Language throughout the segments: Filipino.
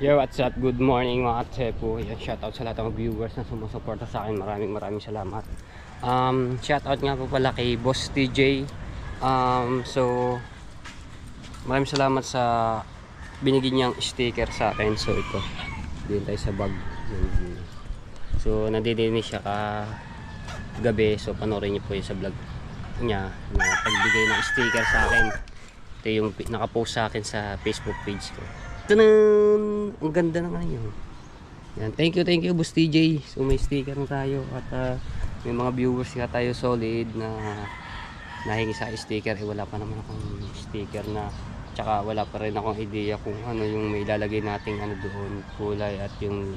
Yo, what's up? Good morning mga Tsepo. Yan, shoutout sa lahat ng viewers na sumusuporta sa akin. Maraming salamat. Shoutout nga po pala kay Boss TJ. So maraming salamat sa binigyan niyang sticker sa akin. So ito, din tayo sa bag. So nadidinis siya gabi. So panoorin niyo po yung sa vlog niya na pagbigay ng sticker sa akin. Ito yung nakapost sa akin sa Facebook page ko. Tanan! Ang ganda ng ano yun. Yan. Thank you Boss TJ. So may sticker na tayo at may mga viewers nga tayo solid na nahingi sa sticker. Wala pa naman akong sticker na, tsaka wala pa rin akong idea kung ano yung may ilalagay nating ano doon, kulay at yung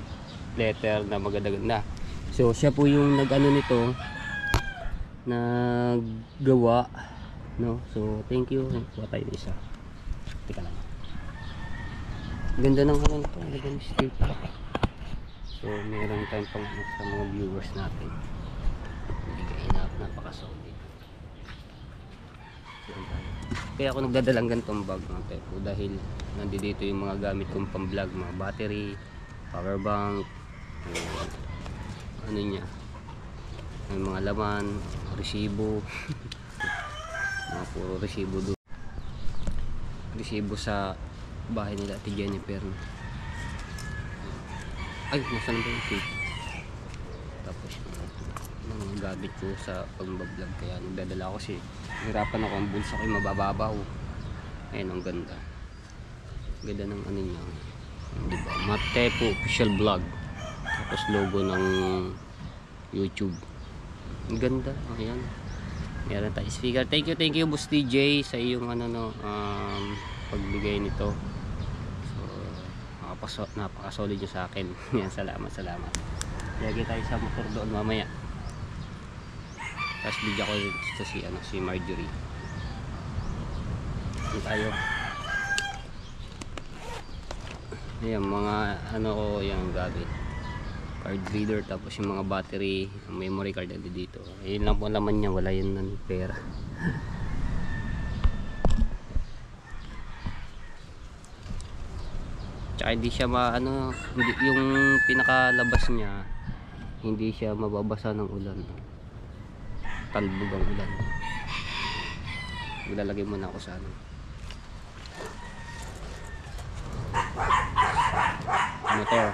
letter na maganda-ganda. So siya po yung nag-ano nito, naggawa, no? So thank you. Kuha tayo isa. Teka lang. Ganda ng ano nito, ganda ng sticker. So meron tayong pang sa mga viewers natin. Bigay na napaka-solid. Kaya ako nagdadalang ganitong bag mga Tepo dahil nandito yung mga gamit kong pang-vlog, mga battery, power bank, ano niya, may mga laman, resibo, mga puro resibo doon. Resibo sa bahay nila Ate Jennifer. Ay, nasaan ba yung cake? Tapos mga gamit ko sa pag-vlog, kaya nagdadala ako kasi hirapan ako, ang bulsa ko yung mabababaw. Ayun, ang ganda. Ganda ng ano niya, diba? Matepo official vlog, tapos logo ng YouTube. Ang ganda. Ayan, meron tayo speaker. Thank you Boss TJ sa iyong ano no, pagbigay nito. Napaka-solid nyo sa akin. Yan, salamat. Lagi tayo sa motor doon mamaya. Tapos video ko ito si Marjorie. Yan tayo. Ayan, mga ano ko yung gamit. Card reader, tapos yung mga battery, memory card dito. Ayun lang po laman niya, wala yun ng pera. Tsaka hindi siya yung pinakalabas niya hindi siya mababasa ng ulan. Talbog ang ulan. Maglalagay muna ako sa ano, motor.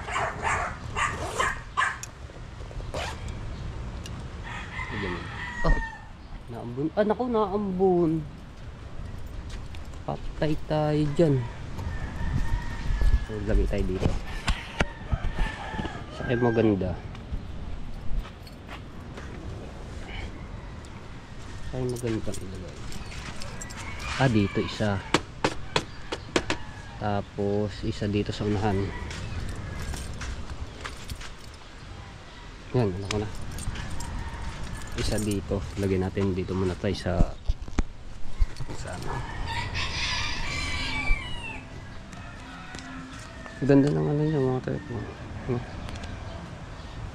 Oh, naambun. Naku, naambun. Patay tayo dyan. So, lagay tayo dito. Sakay maganda. Sakay maganda ilagay. Dito isa. Tapos isa dito sa unahan. Yan, alam ko na. Isa dito. Lagay natin dito muna tayo sa ano. Ganda ng ano niya mga Tepo.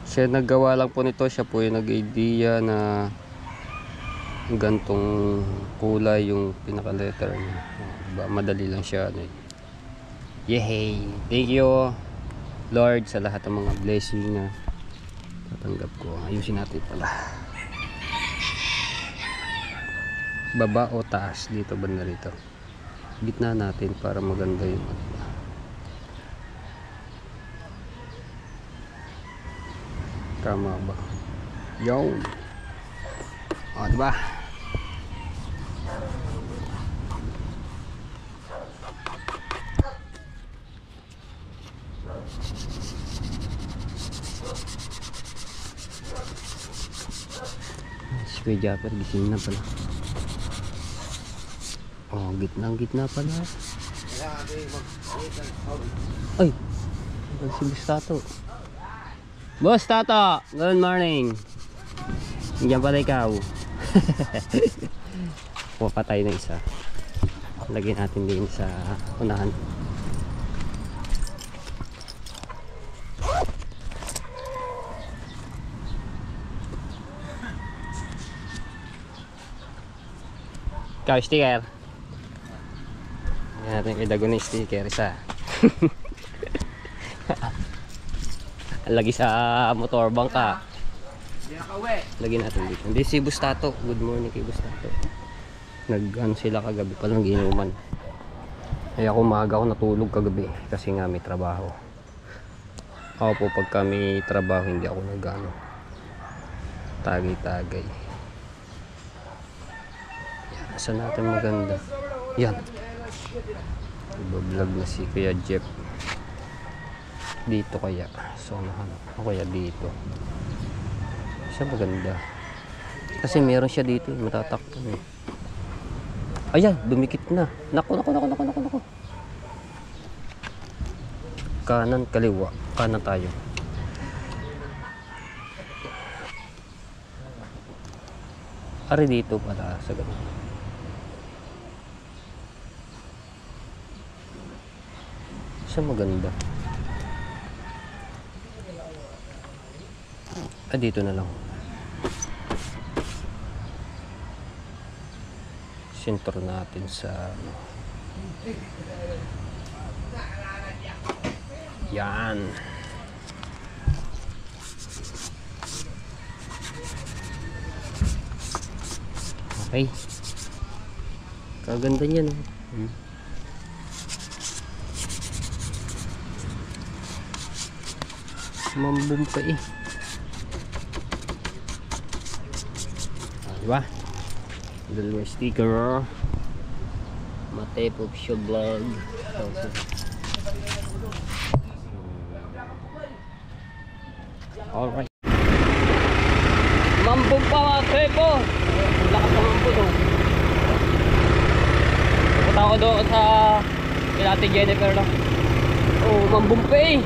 Siya naggawa lang po nito. Siya po yung nag-idea na gantong kulay yung pinaka letter niya. Madali lang siya ano. Yehey! Thank you Lord sa lahat ng mga blessing na tatanggap ko. Ayusin natin pala. Baba o taas? Dito banda rito. Gitna natin para maganda yung tama ba? Yo! Diba? Si Kuya Japper gising na pala. Gitna pala. Ay! Si Boss Tato. Boss Tato! Good morning! Diyan pala ikaw. Papatay na isa. Lagyan natin din sa unahan. Ikaw, sticker. Lagyan natin kay Dagon yung sticker isa. Lagi sa motorbang ka. Lagi natin dito. Hindi si Bustato. Good morning kay Bustato. Nag-ano sila kagabi pa lang ginuman. Kaya ako maaga ako natulog kagabi kasi nga may trabaho. Ako po pag may trabaho hindi ako nag-ano tagay-tagay. Yan, nasa natin maganda. Yan. Iba-vlog na si Kuya Jeff. Dito kaya. So ako kaya dito. Siya maganda. Kasi meron siya dito, matatakpan eh. Ayan, dumikit na. Naku. Kanan, kaliwa. Kanan tayo. Ari dito pala sa ganun. Siya maganda. Dito na lang. Sentro natin sa yan. Okay. Kaganda niya no. Mambum ka eh. Diba? Dalawa sticker. Mate Pop Show Vlog. Alright. Mambum pa mga trepo. Lakas ng mambum to. Pupunta ako doon sa Pilate Jennifer lang. Oh, mambum pa eh.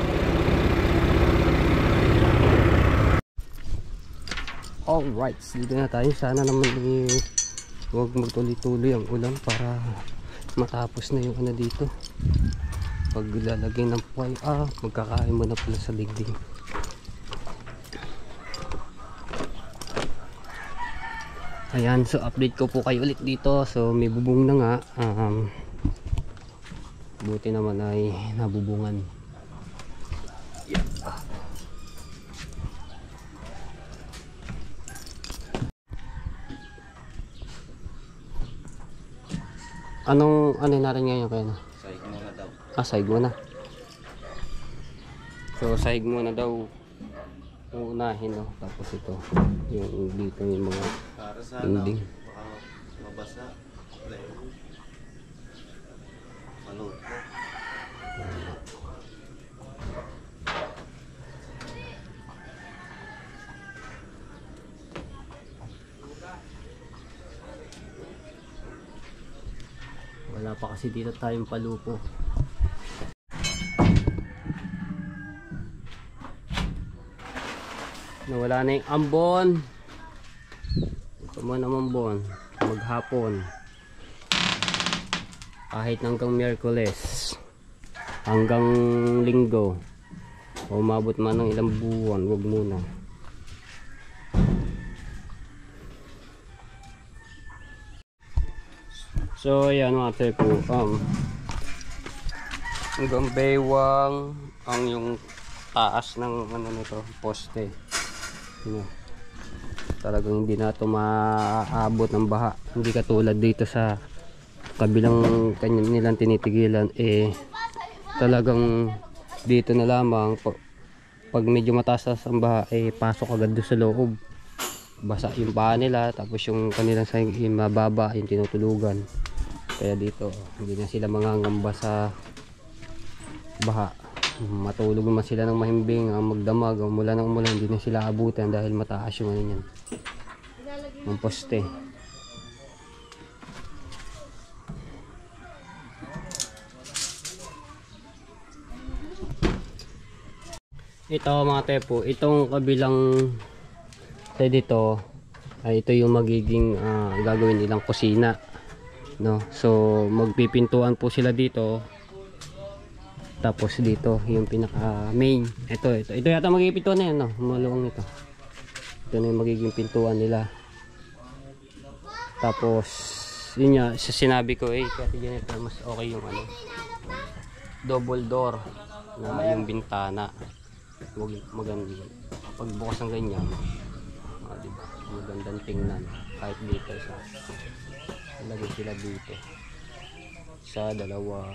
Alright, dito na tayo. Sana naman huwag magtuloy-tuloy ang ulan para matapos na yung ano dito. Pag lalagay ng puway, magkakain mo na pala sa ligdig. Ayan, so update ko po kayo ulit dito. So may bubong na nga. Buti naman ay nabubungan. Yeah. Ano natin ngayon kaya na? Sahig muna daw. Sahig muna. So sahig muna daw uunahin no. Tapos ito yung dito yung mga para sa dingding. Baka mabasa. Malot ko. Wala pa kasi dito tayong palupo. Nawala na yung ambon. Ito mo naman bon. Maghapon. Kahit hanggang Miyerkules. Hanggang Linggo. O umabot man ng ilang buwan. Huwag muna. So ayan mga tepo, hanggang baywang ang yung taas ng ano nito, poste. Talagang hindi na ito maaabot ng baha. Hindi katulad dito sa kabilang nilang tinitigilan, talagang dito na lamang pag medyo mataas ang baha, pasok agad doon sa loob. Basa yung paa nila, tapos yung kanilang sahig mababa, yung tinutulugan. Kaya dito hindi na sila mangangamba sa baha. Matulog naman sila ng mahimbing, magdamag, umulan ng umulan, hindi na sila abutan dahil mataas yung ano niyan, ang poste. Ito mga tepo, itong kabilang dito ay ito yung magiging gagawin nilang kusina, no? So magpipintuan po sila dito, tapos dito yung pinaka main, ito yata magiging pintuan na yan, no? Maluwang ito na yung magiging pintuan nila. Tapos yun nga, sinabi ko kasi Jennifer, mas okay yung ano, double door na yung bintana. Huwag maganda. Pagbukas ng ganyan, diba? Magandang tingnan. Kahit dito sa ilagay sila dito. Sa dalawa.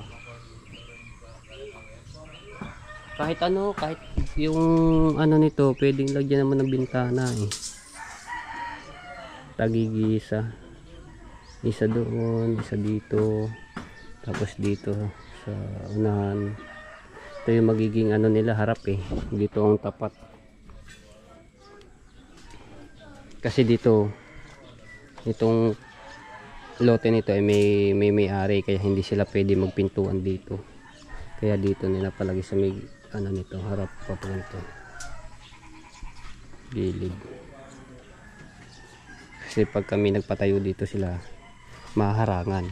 Kahit ano, kahit yung ano nito, pwedeng lagyan naman ng bintana eh. Tagigisa. Isa doon, isa dito. Tapos dito sa unahan. Ito yung magiging ano nila, harap eh. Dito ang tapat. Kasi dito, itong lote nito ay may-ari, kaya hindi sila pwede magpintuan dito. Kaya dito nila palagi sa may ano nito, harap papunto. Gilid. Kasi pag kami nagpatayo dito sila maharangan.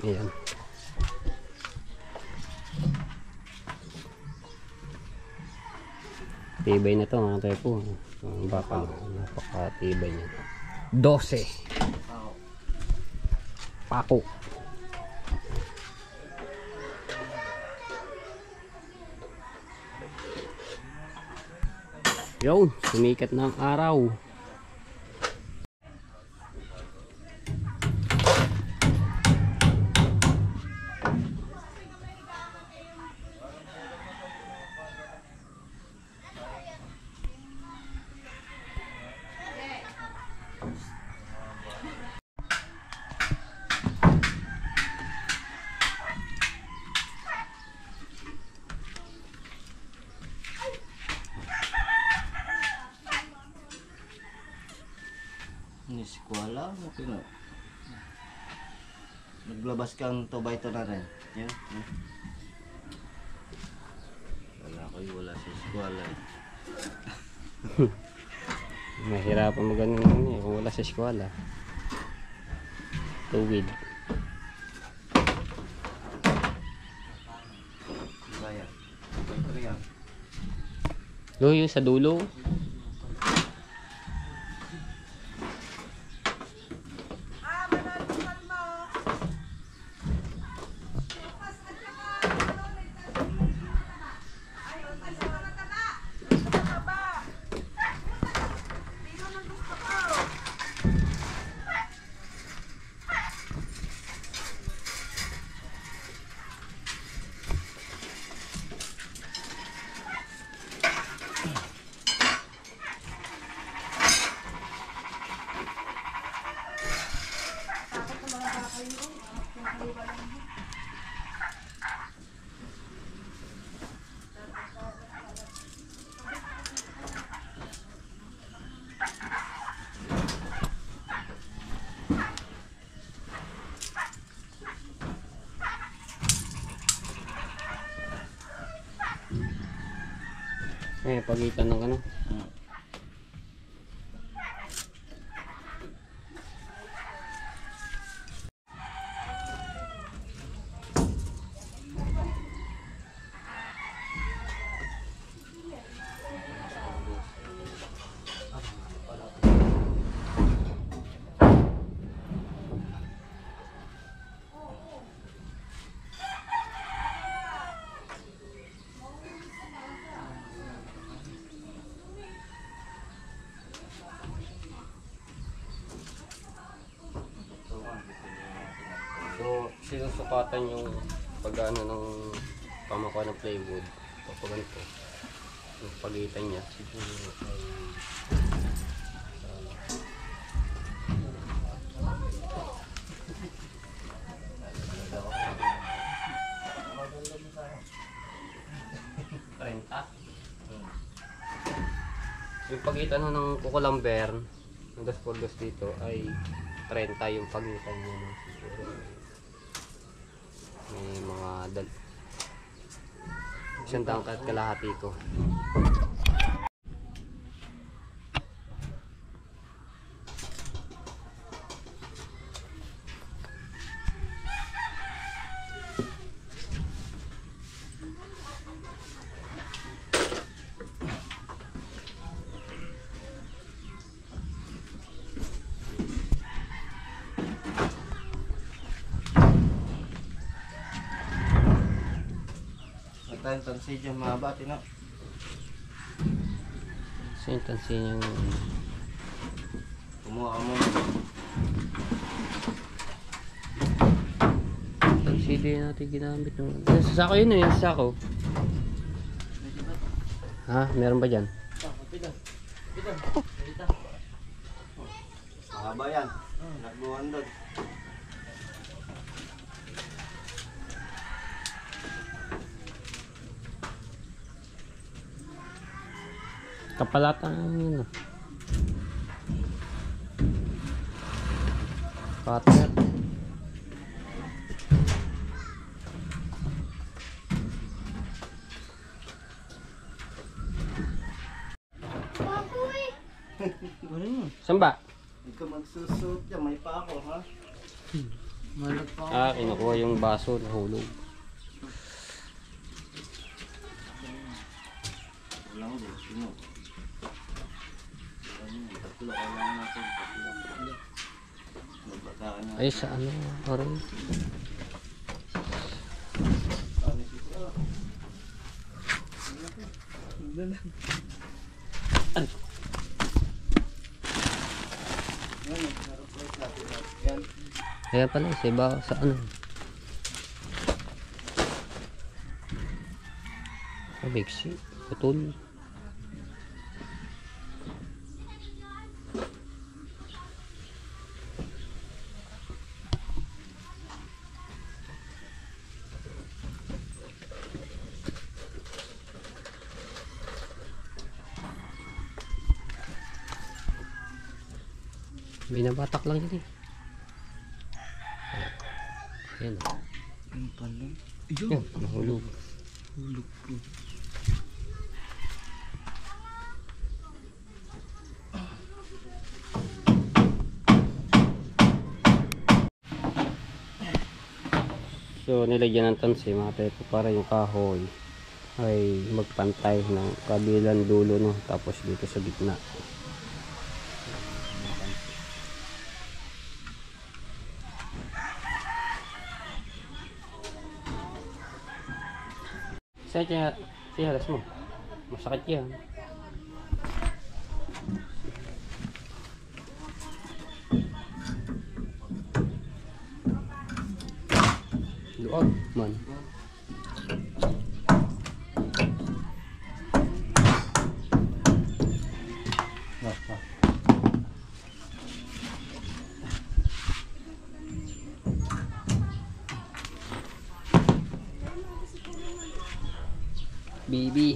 Ayan. Tibay na to mga tepo. Ang bakal, napakatibay niya. 12 pako. Yun, sumikat ng araw. Eskwela, okay no. Naglabas kang to na rin. Yan. Wala ko wala sa eskwela. Mahirapan mo ganun eh, kung wala sa eskwela. Tuwid. Bayan. Ito yan. Yung sa dulo. Eh, pagitan ng ano. So, sinusukatan yung pag-ano ng pamakuha ng plywood. Kapag ganito, yung pagitan niya, siguro ay 30. Yung pagitan ng kukulamber ng 2x2 dito ay 30 yung pagitan niya, no? Siguro may mga isang taong kalahati ko. tayong tansi dyan mahaba, tino. So yung tansi yung Kumuha ka mo. tansi din natin ginamit. Sa sako yun eh, sa sako. Ha? Meron ba dyan? Mahaba yan. Nagbuhan doon. Kapalatan yun ah. Partner. Saan ba? Hindi ka magsusuot dyan. May pa ako, ha? Malag pa ako. Ah, kinukuha yung baso na hulog. Walang din. Sino? Tatlo. Kailangan natin. Tatlo. Nagbataan na. Ay, sa ano? Oray. Ayan pala, sa iba sa ano. Sa bigsi, putol. Binabatak lang yun eh. Ayan. Yung pala. Yan, nahulog. Hulog po. So nilagyan ng tansi mga pepo para yung kahoy ay magpantay ng kabilang dulo no, tapos dito sa gitna. Saan halas mo? Masakit yan. Luag man. Bibi.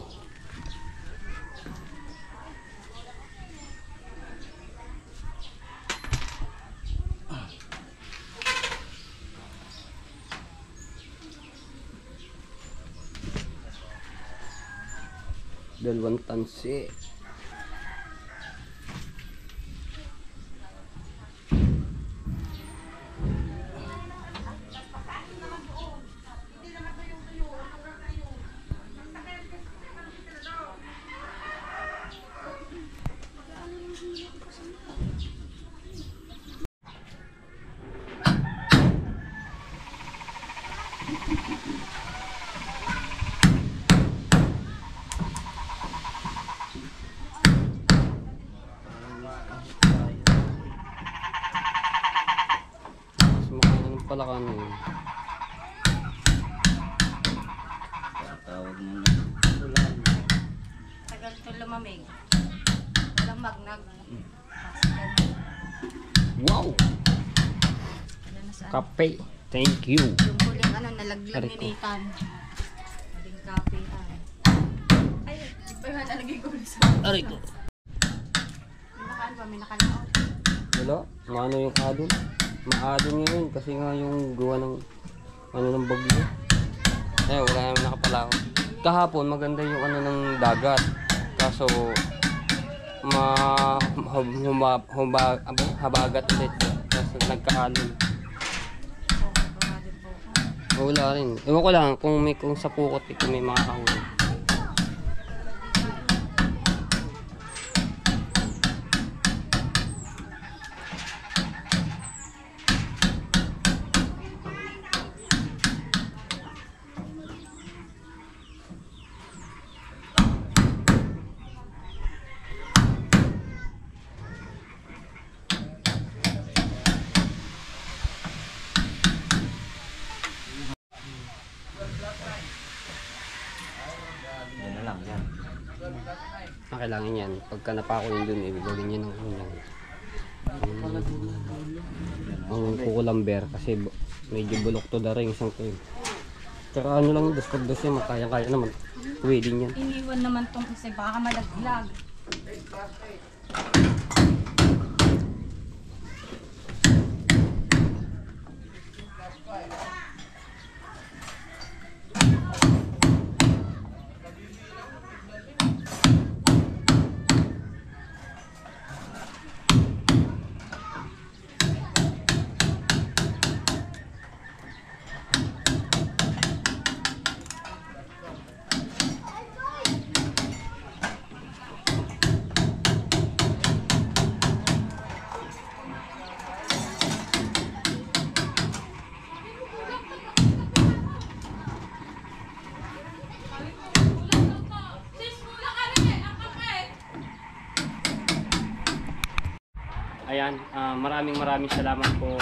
Dalawang tansi. Pala ka ano yun. Tawag mo na. Tagal ito lumamig. Walang magnag. Wow! Ano na saan? Kape. Thank you. Yung huling ano, nalaglag Aray ni ko. Nathan. Huling kape. Ay, di ba nga nalagay ko sa... Aray ko. May nakaan ba? May nakalaot. Wala. Maano yung adon? Maadon yun kasi nga yung gawa ng ano ng bagyo. Eh, wala naman nakapalaot. Kahapon maganda yung ano ng dagat. Kaso habagat ulit. Kaso nagkaalon. Okay, baka din po. Wala rin. Ewan ko lang kung sa pukot kung may mga kahuli. kailangan yan. Pagka napako yun dun, ibigawin nyo ng yan. Ang kukulamber kasi medyo bulok to the ring isang tayo. Tsaka ano lang, dos yan, makaya-kaya naman. Pwede yan. Iniwan naman tong isa, baka malaglag. Ayan, maraming salamat po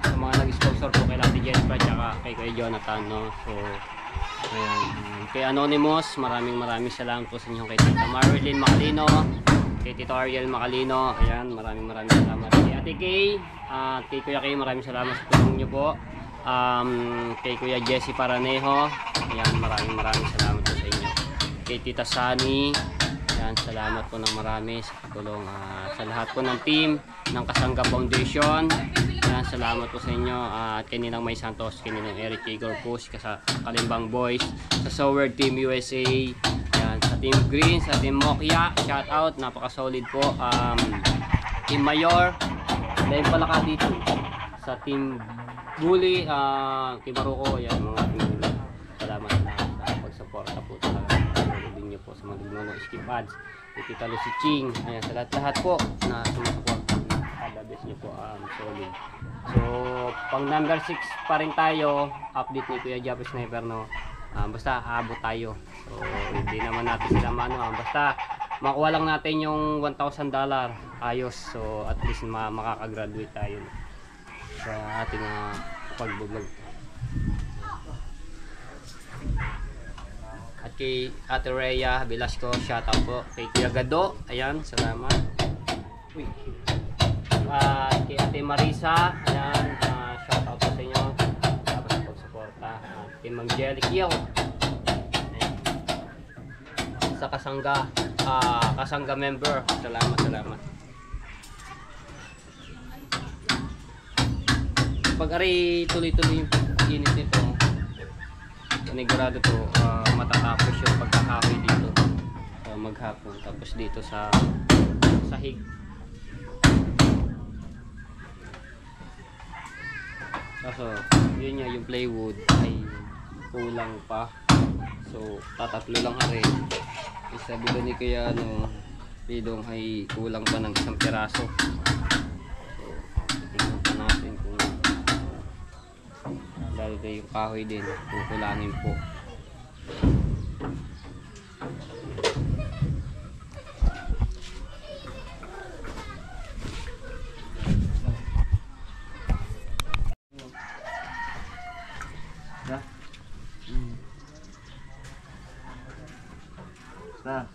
sa mga nag-sponsor po kay Lati Jennifer at kay Kuya Jonathan, no? So, ayan, kay Anonymous, maraming salamat po sa inyo, kay Tita Marilyn Macalino, kay Tito Ariel Macalino, ayan, maraming salamat. Kay Ate Kay, at kay Kuya Kay, maraming salamat sa tulong nyo po. Kay Kuya Jesse Paranejo, ayan, maraming salamat po sa inyo. Kay Tita Sunny, ayan, salamat po ng marami sa tulong sa lahat po ng team ng Kasangga Foundation. Ayan, salamat po sa inyo at kay Ninang May Santos, kay Ninang Eric Igor Push, sa Kalimbang Boys, sa Soward Team USA, ayan, sa Team Green, sa Team Mokya, shout out, napaka-solid po. Team Mayor, dahil pala ka dito, sa Team Bully, Team Maruko, ayan, mga Team Bully. Salamat sa pag-suporta po talaga. Din niyo po sa mga Dignono Skip Ads, Tita Lucy Ching, ayan, sa lahat po na sumusuporta. Kada best niyo po, solid. So, pang number 6 pa rin tayo, update ni Kuya Japo Sniper, no? Basta aabot tayo. So, hindi naman natin sila basta makuha lang natin yung $1,000, ayos. So, at least makakagraduate tayo sa ating pagbublog. At kay Ate Rhea Velasco, shoutout po. Kay Kuya Gado, ayan, salamat. Uy. At kay Ate Marisa, ayan, shoutout po sa inyo. Tapos sa pagsuporta. Kay Mang Jelly Kiyo, sa Kasangga member, salamat. Pag-ari tuloy-tuloy yung init nito, panigurado to, matatapos yung pagkakahoy dito maghapon, tapos dito sa sahig. Kaso yun nga, yung plywood ay kulang pa, so tatatlo lang rin. Sabi ko ni Kuya Pidong ay kulang pa ng isang piraso. So tingnan pa natin kung dahil yung kahoy din kukulangin po. Na.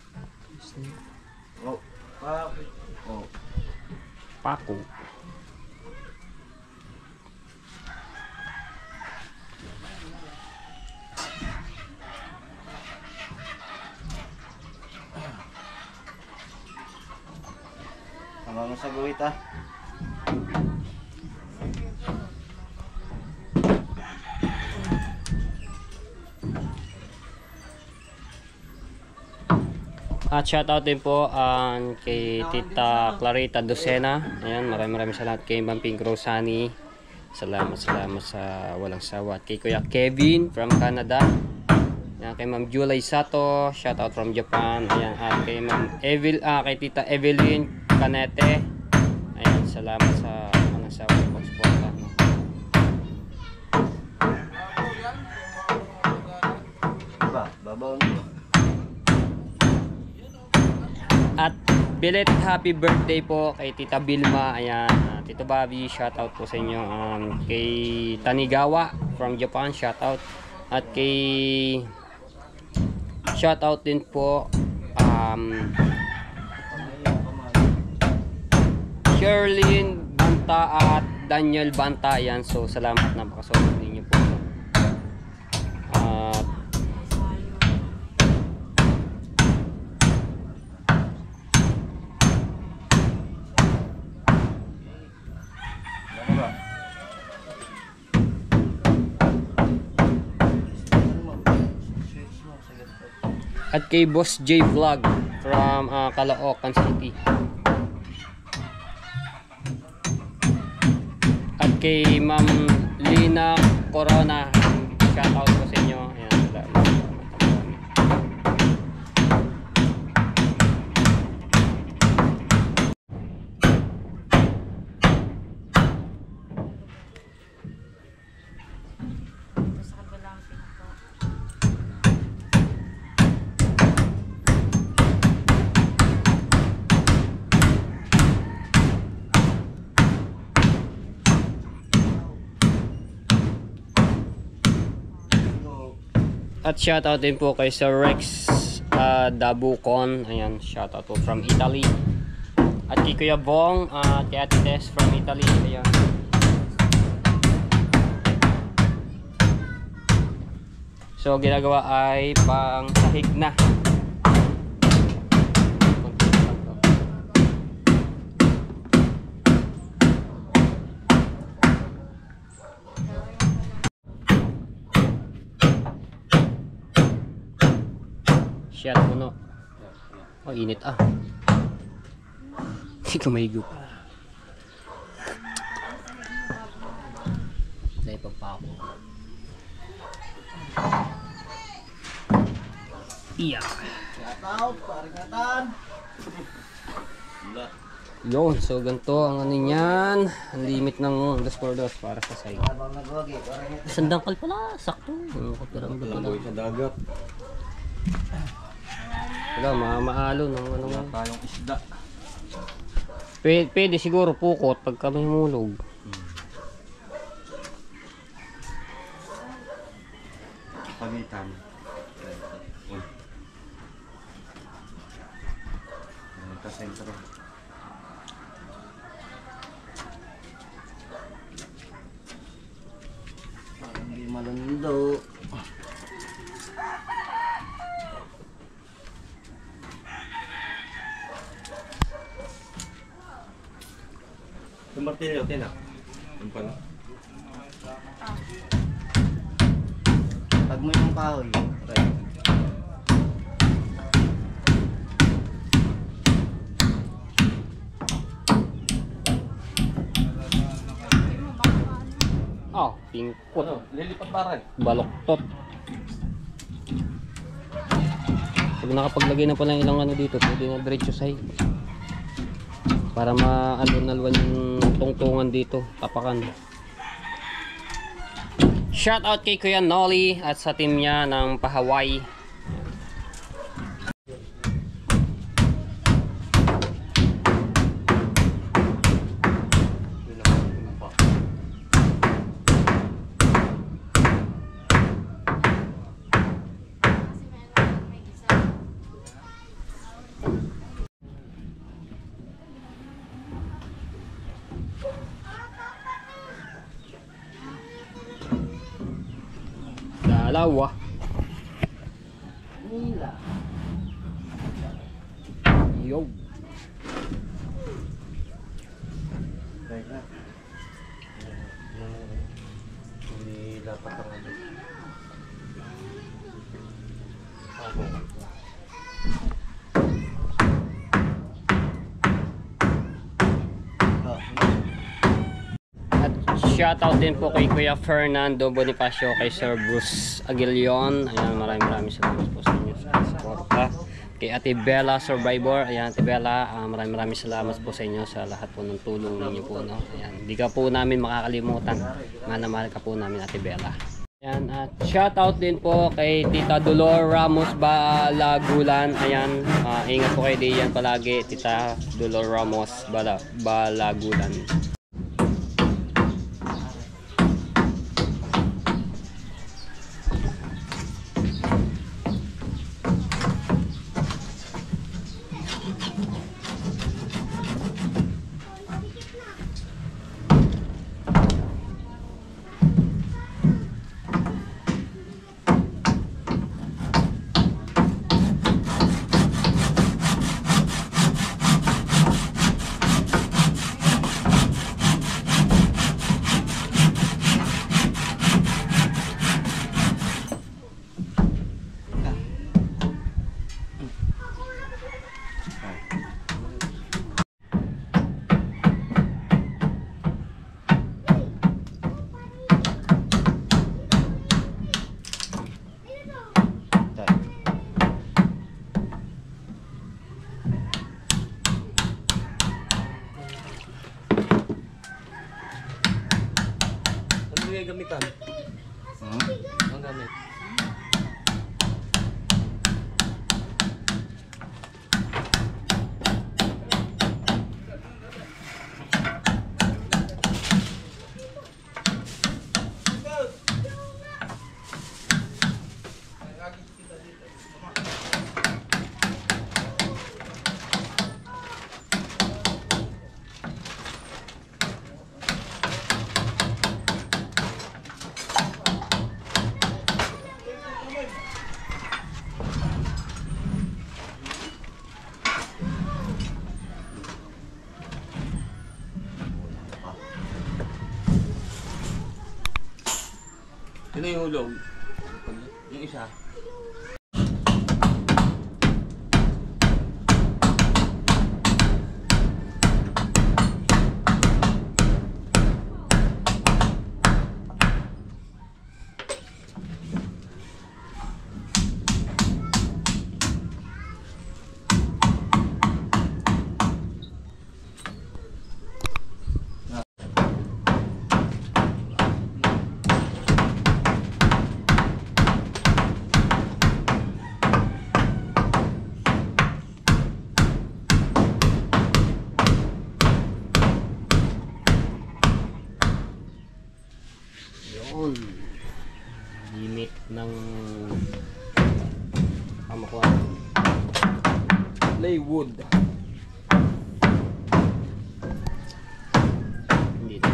Oh, Pako. Sama mo sa guhit At shoutout din po kay Tita Clarita Docena. Ayan, maraming salamat kay Ma'am Pink Rosani. Salamat sa walang sawa. At kay Kuya Kevin from Canada. Ayan, kay Ma'am Julie Sato, shoutout from Japan. Ayan, at kay Ma'am kay Tita Evelyn Canete. Ayan, salamat sa walang sawa sa pagsuporta. Babaw nito. At belated happy birthday po kay Tita Bilma. Ayan, Tito Bobby, shoutout po sa inyo. Kay Tanigawa from Japan, shoutout. At kay shoutout din po Sherlyn Banta at Daniel Banta. Yan, so salamat na pakasunod ninyo po. At kay Boss J Vlog from Caloocan City. At kay Ma'am Lina Corona, shout out po sa inyo. Ayan, salamat. Sa kabilang pinto. At shoutout din po kay Sir Rex Dabucon. Ayan, shoutout po from Italy. At kay Kuya Bong, kay Ate Tess from Italy. Ayan. So ginagawa ay pang sahig na. Shell puno. Oh, init ah. Hindi ko mahigop. Dahil pa ako. Iya. Shoutout, paringatan. Yun, so ganito ang ano niyan. Ang limit ng 2x2 para sa side. Habang nagwagi, paringatan. Sandangkal pala, sakto. Kapirang pala. Sa dagat. Wala, maalo ng ano nga. Tayong isda. Pwede siguro pukot pagka may humulog. Pagitan. Sentro. Hindi malundo. Yung martilyo, tinak. Yung pala. Pag mo yung kahoy, right. Oh, pingkot. Ano? Lilipat barang. Baloktot. Pag nakapaglagay na pala ng ilang ano dito, pwede na diretso side. Para maalon-alwan yung tungtungan dito, tapakan. Shout out kay Kuya Nolly at sa team niya ng pa-Hawaii. Dalawa. Nila. Yo. Right na. Nilapat ang ano. At shoutout din po kay Kuya Fernando Bonifacio, kay Sir Bruce Aguilion. Ayan, maraming salamat po sa inyo sa suporta. Kay Ate Bella Survivor. Ayan, Ate Bella, maraming salamat po sa inyo sa lahat po ng tulong ninyo po, no? Ayan, hindi ka po namin makakalimutan. Mahal ka po namin, Ate Bella. Ayan, at shoutout din po kay Tita Dolor Ramos Balagulan. Ayan, ingat po kayo diyan palagi, Tita Dolor Ramos Balagulan. gamitan? Ang gamit. Sino yung ulog? Yung isa. Yun. Limit ng makuha. Plywood. Dito.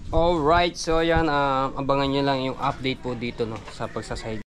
Alright, so yan, abangan nyo lang yung update po dito no, sa pagsaside.